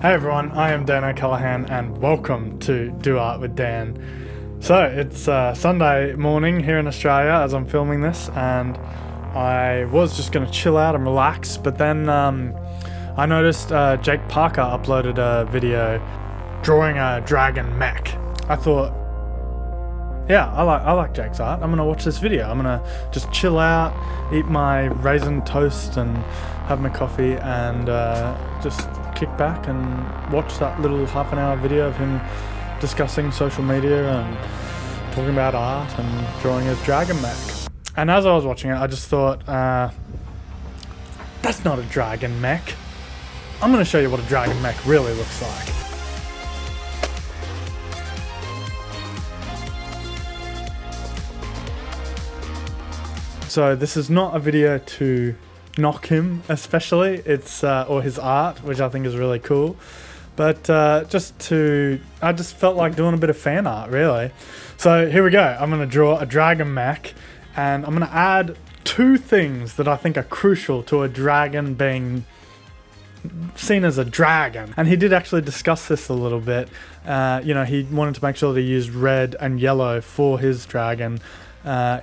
Hey everyone, I am Dan O'Callaghan and welcome to Do Art with Dan. So it's Sunday morning here in Australia as I'm filming this, and I was just going to chill out and relax, but then I noticed Jake Parker uploaded a video drawing a Dragon Mech. I thought, yeah, I like Jake's art. I'm going to watch this video. I'm going to just chill out, eat my raisin toast and have my coffee and just kick back and watch that little half an hour video of him discussing social media and talking about art and drawing his Dragon Mech. And as I was watching it, I just thought, that's not a Dragon Mech. I'm going to show you what a Dragon Mech really looks like. So this is not a video to knock him especially, it's or his art, which I think is really cool, but I just felt like doing a bit of fan art really. So here we go. I'm going to draw a Dragon Mech and I'm going to add two things that I think are crucial to a dragon being seen as a dragon, and he did actually discuss this a little bit. He wanted to make sure that he used red and yellow for his dragon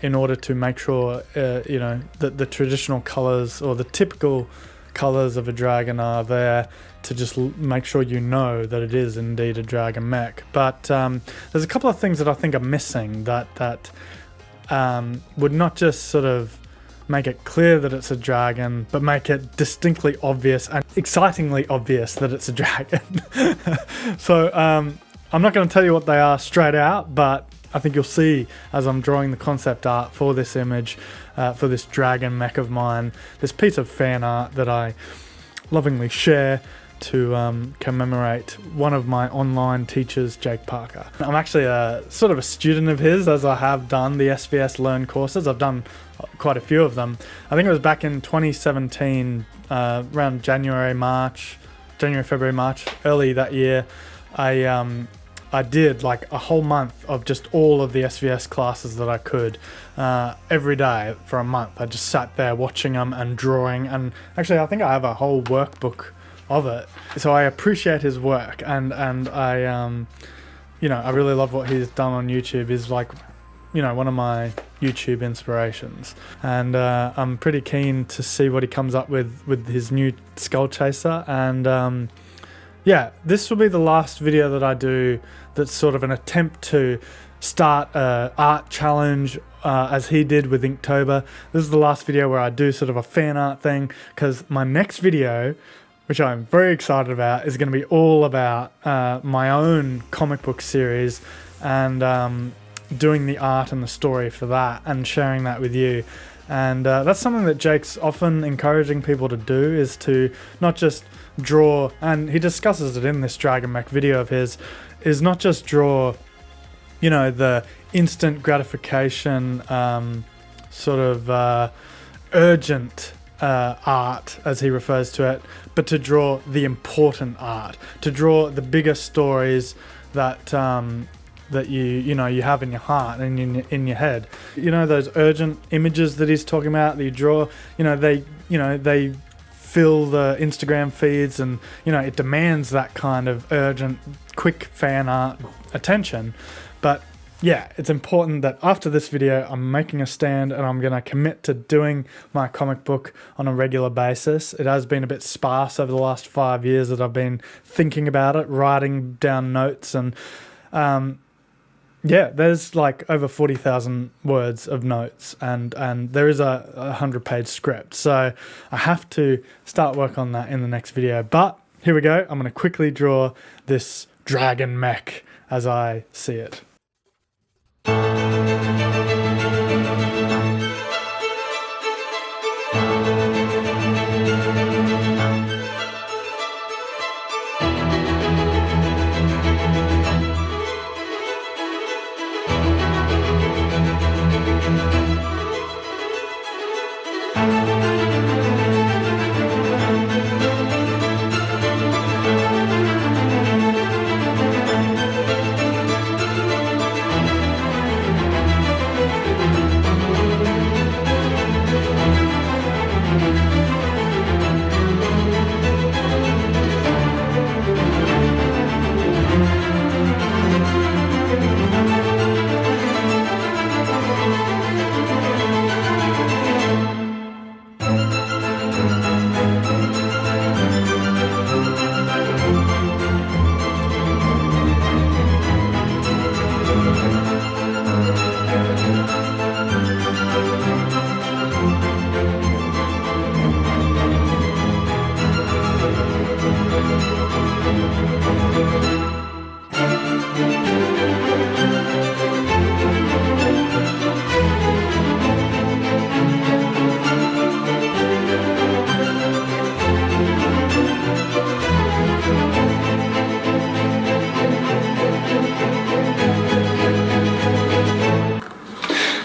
in order to make sure, that the traditional colors or the typical colors of a dragon are there to just make sure you know that it is indeed a Dragon Mech. But there's a couple of things that I think are missing that would not just sort of make it clear that it's a dragon, but make it distinctly obvious and excitingly obvious that it's a dragon. So I'm not going to tell you what they are straight out, but I think you'll see as I'm drawing the concept art for this image, for this Dragon Mech of mine, this piece of fan art that I lovingly share to commemorate one of my online teachers, Jake Parker. I'm actually a sort of a student of his, as I have done the SVS Learn courses. I've done quite a few of them. I think it was back in 2017, around January, February, March, early that year. I did like a whole month of just all of the SVS classes that I could, every day for a month. I just sat there watching them and drawing, and actually I think I have a whole workbook of it. So I appreciate his work, and I I really love what he's done on YouTube. He's like, one of my YouTube inspirations, and I'm pretty keen to see what he comes up with his new Skull Chaser. And yeah, this will be the last video that I do that's sort of an attempt to start an art challenge, as he did with Inktober. This is the last video where I do sort of a fan art thing, because my next video, which I'm very excited about, is going to be all about my own comic book series, and doing the art and the story for that and sharing that with you. And that's something that Jake's often encouraging people to do, is to not just draw, and he discusses it in this Dragon Mech video of his, is not just draw, the instant gratification, sort of urgent art, as he refers to it, but to draw the important art, to draw the bigger stories that that you have in your heart and in your head. Those urgent images that he's talking about that you draw, they fill the Instagram feeds, and it demands that kind of urgent, quick fan art attention. But yeah, it's important that after this video I'm making a stand, and I'm going to commit to doing my comic book on a regular basis. It has been a bit sparse over the last 5 years that I've been thinking about it, writing down notes, and yeah, there's like over 40,000 words of notes, and there is a 100-page script. So I have to start work on that in the next video. But here we go. I'm going to quickly draw this Dragon Mech as I see it.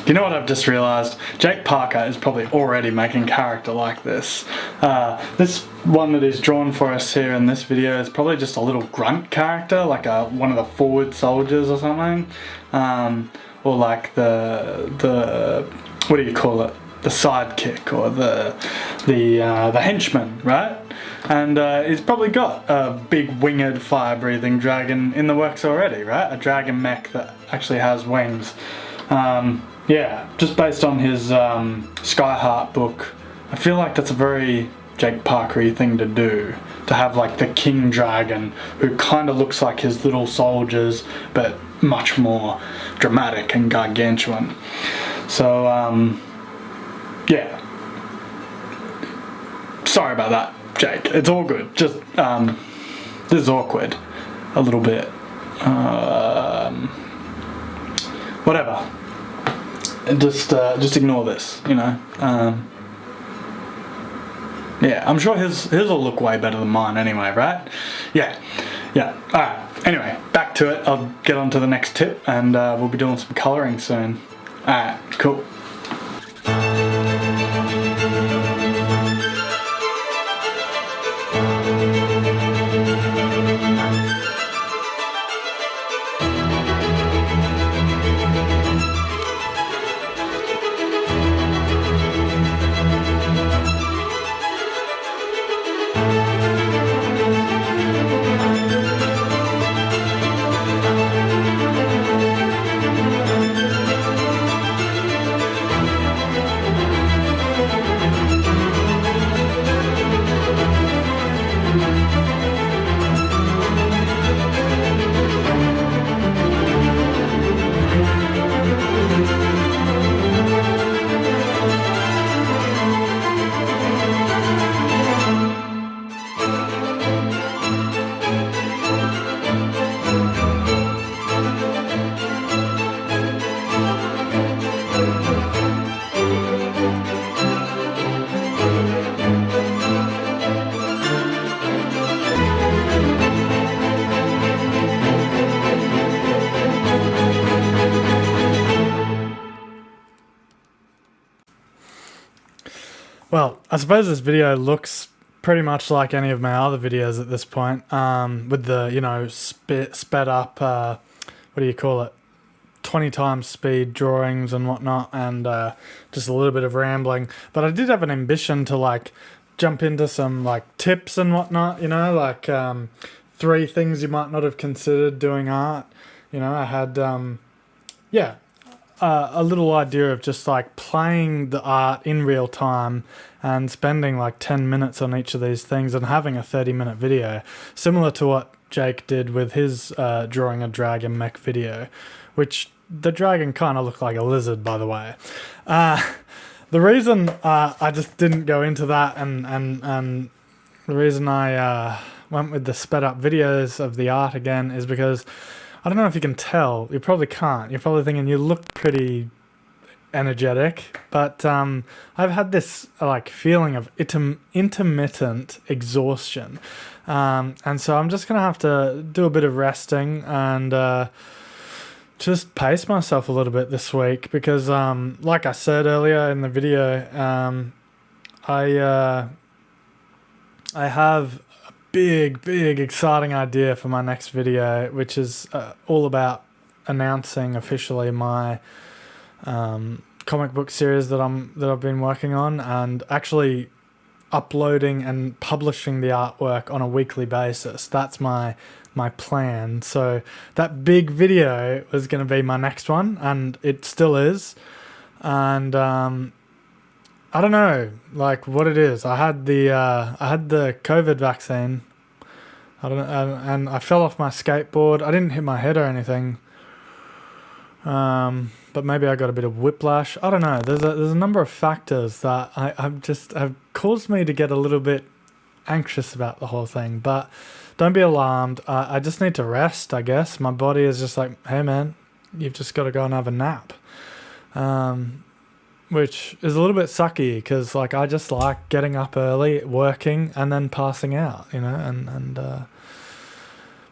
You know what I've just realised? Jake Parker is probably already making character like this. This one that he's drawn for us here in this video is probably just a little grunt character, like one of the forward soldiers or something. Or like the what do you call it? The sidekick or the henchman, right? And he's probably got a big winged fire-breathing dragon in the works already, right? A Dragon Mech that actually has wings. Yeah, just based on his Skyheart book, I feel like that's a very Jake Parker-y thing to do. To have like the King Dragon, who kind of looks like his little soldiers, but much more dramatic and gargantuan. So, yeah. Sorry about that, Jake. It's all good. Just, this is awkward. A little bit. Whatever. Just ignore this, you know. Yeah, I'm sure his will look way better than mine anyway, right? Yeah. Alright, anyway, back to it. I'll get on to the next tip and we'll be doing some colouring soon. Alright, cool. Well, I suppose this video looks pretty much like any of my other videos at this point, with the, you know, sped up, what do you call it, 20 times speed drawings and whatnot, and just a little bit of rambling. But I did have an ambition to, like, jump into some, like, tips and whatnot, you know, like 3 things you might not have considered doing art. You know, I had, yeah, a little idea of just like playing the art in real time and spending like 10 minutes on each of these things and having a 30-minute video, similar to what Jake did with his drawing a Dragon Mech video, which the dragon kind of looked like a lizard, by the way. The reason I just didn't go into that and the reason I went with the sped up videos of the art again is because I don't know if you can tell. You probably can't. You're probably thinking you look pretty energetic, but I've had this like feeling of intermittent exhaustion, and so I'm just gonna have to do a bit of resting and just pace myself a little bit this week because, like I said earlier in the video, I have big exciting idea for my next video, which is all about announcing officially my comic book series that I've been working on, and actually uploading and publishing the artwork on a weekly basis. That's my plan. So that big video was going to be my next one, and it still is. And I don't know, like what it is. I had the COVID vaccine. I don't know, and I fell off my skateboard. I didn't hit my head or anything. But maybe I got a bit of whiplash. I don't know. There's a number of factors that have caused me to get a little bit anxious about the whole thing. But don't be alarmed. I just need to rest, I guess. My body is just like, hey man, you've just got to go and have a nap. Which is a little bit sucky because like I just like getting up early, working, and then passing out, you know,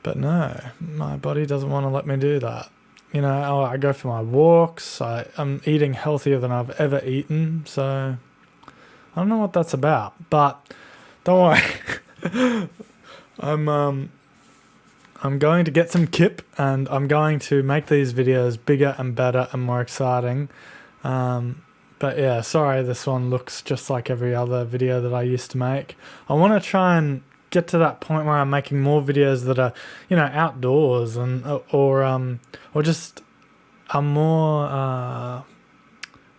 but no, my body doesn't want to let me do that. You know, I go for my walks. I'm eating healthier than I've ever eaten, so I don't know what that's about. But don't worry, I'm going to get some kip, and I'm going to make these videos bigger and better and more exciting. But yeah, sorry, this one looks just like every other video that I used to make. I want to try and get to that point where I'm making more videos that are, you know, outdoors and or just are more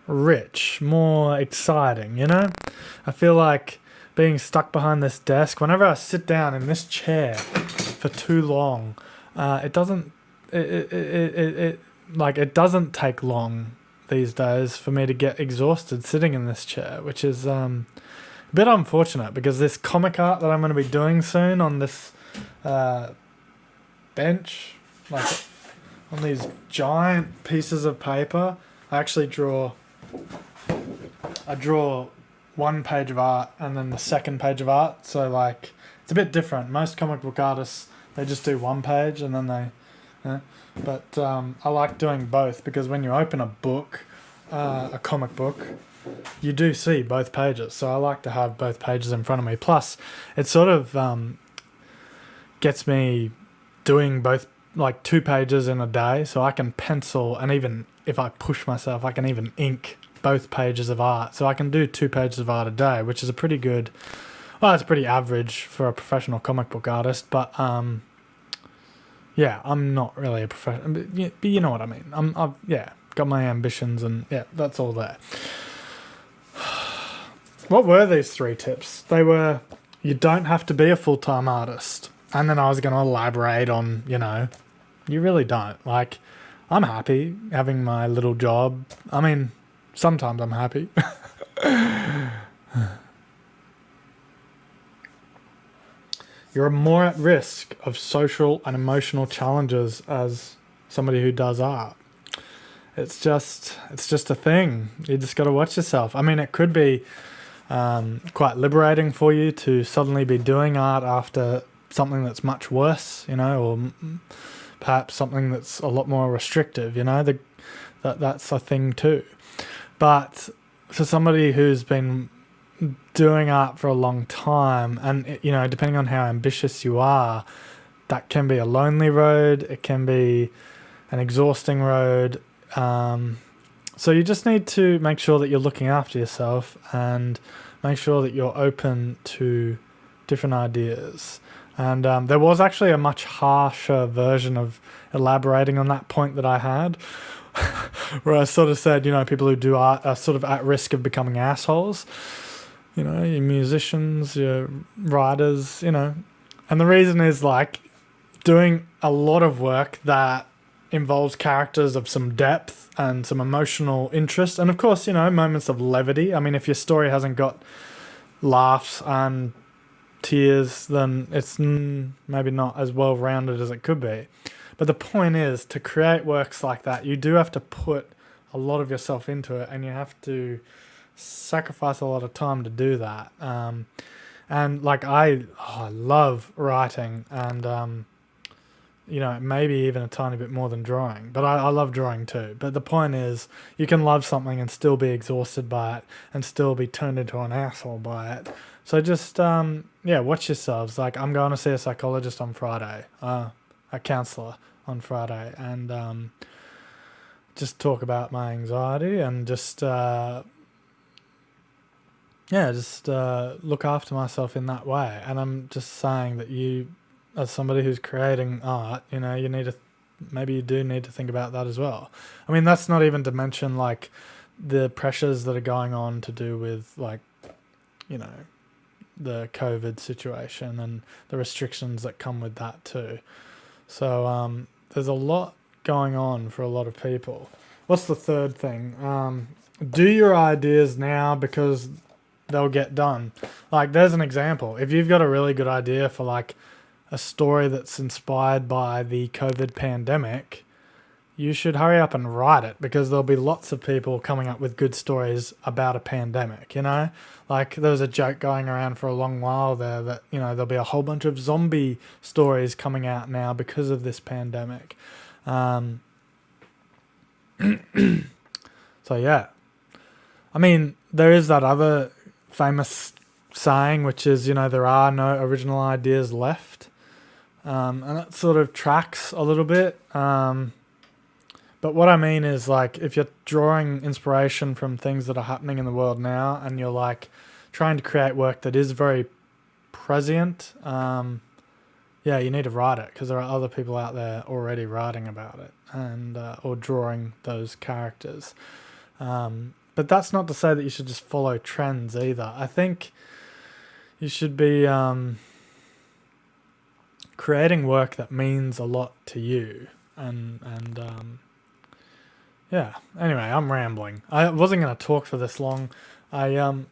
rich, more exciting, you know? I feel like being stuck behind this desk, whenever I sit down in this chair for too long, it doesn't take long these days for me to get exhausted sitting in this chair, which is a bit unfortunate because this comic art that I'm going to be doing soon on this bench, like on these giant pieces of paper, I draw one page of art and then the second page of art, so like it's a bit different. Most comic book artists, they just do one page and then they but I like doing both because when you open a book, a comic book, you do see both pages, so I like to have both pages in front of me. Plus it sort of gets me doing both, like 2 pages in a day, so I can pencil, and even if I push myself I can even ink both pages of art, so I can do 2 pages of art a day, which is a pretty good, well, it's pretty average for a professional comic book artist, but yeah, I'm not really a professional, but you know what I mean. I've got my ambitions, and yeah, that's all there. What were these 3 tips? They were, you don't have to be a full-time artist. And then I was going to elaborate on, you know, you really don't. Like, I'm happy having my little job. I mean, sometimes I'm happy. You're more at risk of social and emotional challenges as somebody who does art. It's just a thing. You just got to watch yourself. I mean, it could be quite liberating for you to suddenly be doing art after something that's much worse, you know, or perhaps something that's a lot more restrictive, you know, that's a thing too. But for somebody who's been doing art for a long time, and, you know, depending on how ambitious you are, that can be a lonely road, it can be an exhausting road. So you just need to make sure that you're looking after yourself and make sure that you're open to different ideas. And there was actually a much harsher version of elaborating on that point that I had, where I sort of said, you know, people who do art are sort of at risk of becoming assholes. You know, your musicians, your writers, you know. And the reason is, like, doing a lot of work that involves characters of some depth and some emotional interest. And, of course, you know, moments of levity. I mean, if your story hasn't got laughs and tears, then it's maybe not as well-rounded as it could be. But the point is, to create works like that, you do have to put a lot of yourself into it, and you have to sacrifice a lot of time to do that. And like I love writing, and you know, maybe even a tiny bit more than drawing, but I love drawing too. But the point is, you can love something and still be exhausted by it and still be turned into an asshole by it. So just watch yourselves. Like, I'm going to see a psychologist on Friday, a counselor on Friday, and just talk about my anxiety and just look after myself in that way. And I'm just saying that you, as somebody who's creating art, you know, you need to, maybe you do need to think about that as well. I mean, that's not even to mention, like, the pressures that are going on to do with, like, you know, the COVID situation and the restrictions that come with that too. So there's a lot going on for a lot of people. What's the third thing? Do your ideas now because they'll get done. Like, there's an example. If you've got a really good idea for, like, a story that's inspired by the COVID pandemic, you should hurry up and write it, because there'll be lots of people coming up with good stories about a pandemic, you know? Like, there was a joke going around for a long while there that, you know, there'll be a whole bunch of zombie stories coming out now because of this pandemic. So yeah. I mean, there is that other famous saying, which is, you know, there are no original ideas left. And that sort of tracks a little bit. But what I mean is, like, if you're drawing inspiration from things that are happening in the world now, and you're like trying to create work that is very prescient, yeah, you need to write it, because there are other people out there already writing about it and or drawing those characters. But that's not to say that you should just follow trends either. I think you should be creating work that means a lot to you, and yeah. Anyway, I'm rambling. I wasn't going to talk for this long. I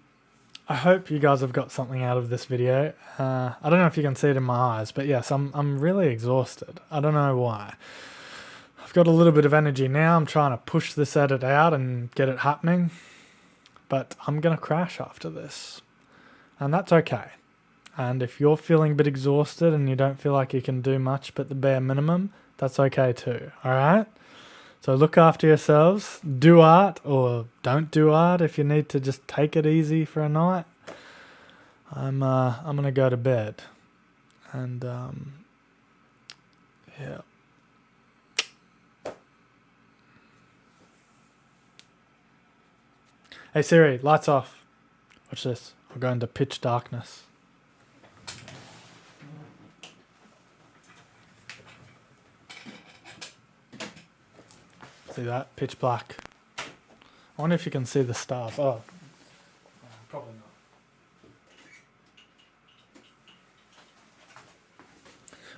hope you guys have got something out of this video. I don't know if you can see it in my eyes, but yes, I'm really exhausted. I don't know why. I've got a little bit of energy now. I'm trying to push this edit out and get it happening, but I'm going to crash after this, and that's okay. And if you're feeling a bit exhausted and you don't feel like you can do much but the bare minimum, that's okay too. All right? So look after yourselves, do art, or don't do art if you need to just take it easy for a night. I'm gonna go to bed, and yeah. Hey Siri, lights off. Watch this. I'll go into pitch darkness. See that? Pitch black. I wonder if you can see the stars. Oh, probably not.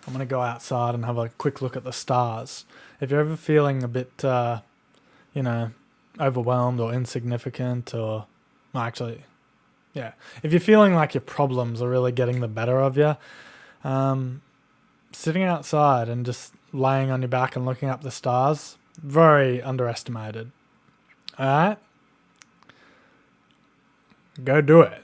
I'm going to go outside and have a quick look at the stars. If you're ever feeling a bit, you know, overwhelmed or insignificant, or... Well, actually, yeah. If you're feeling like your problems are really getting the better of you, sitting outside and just laying on your back and looking up the stars... Very underestimated. Alright? Go do it.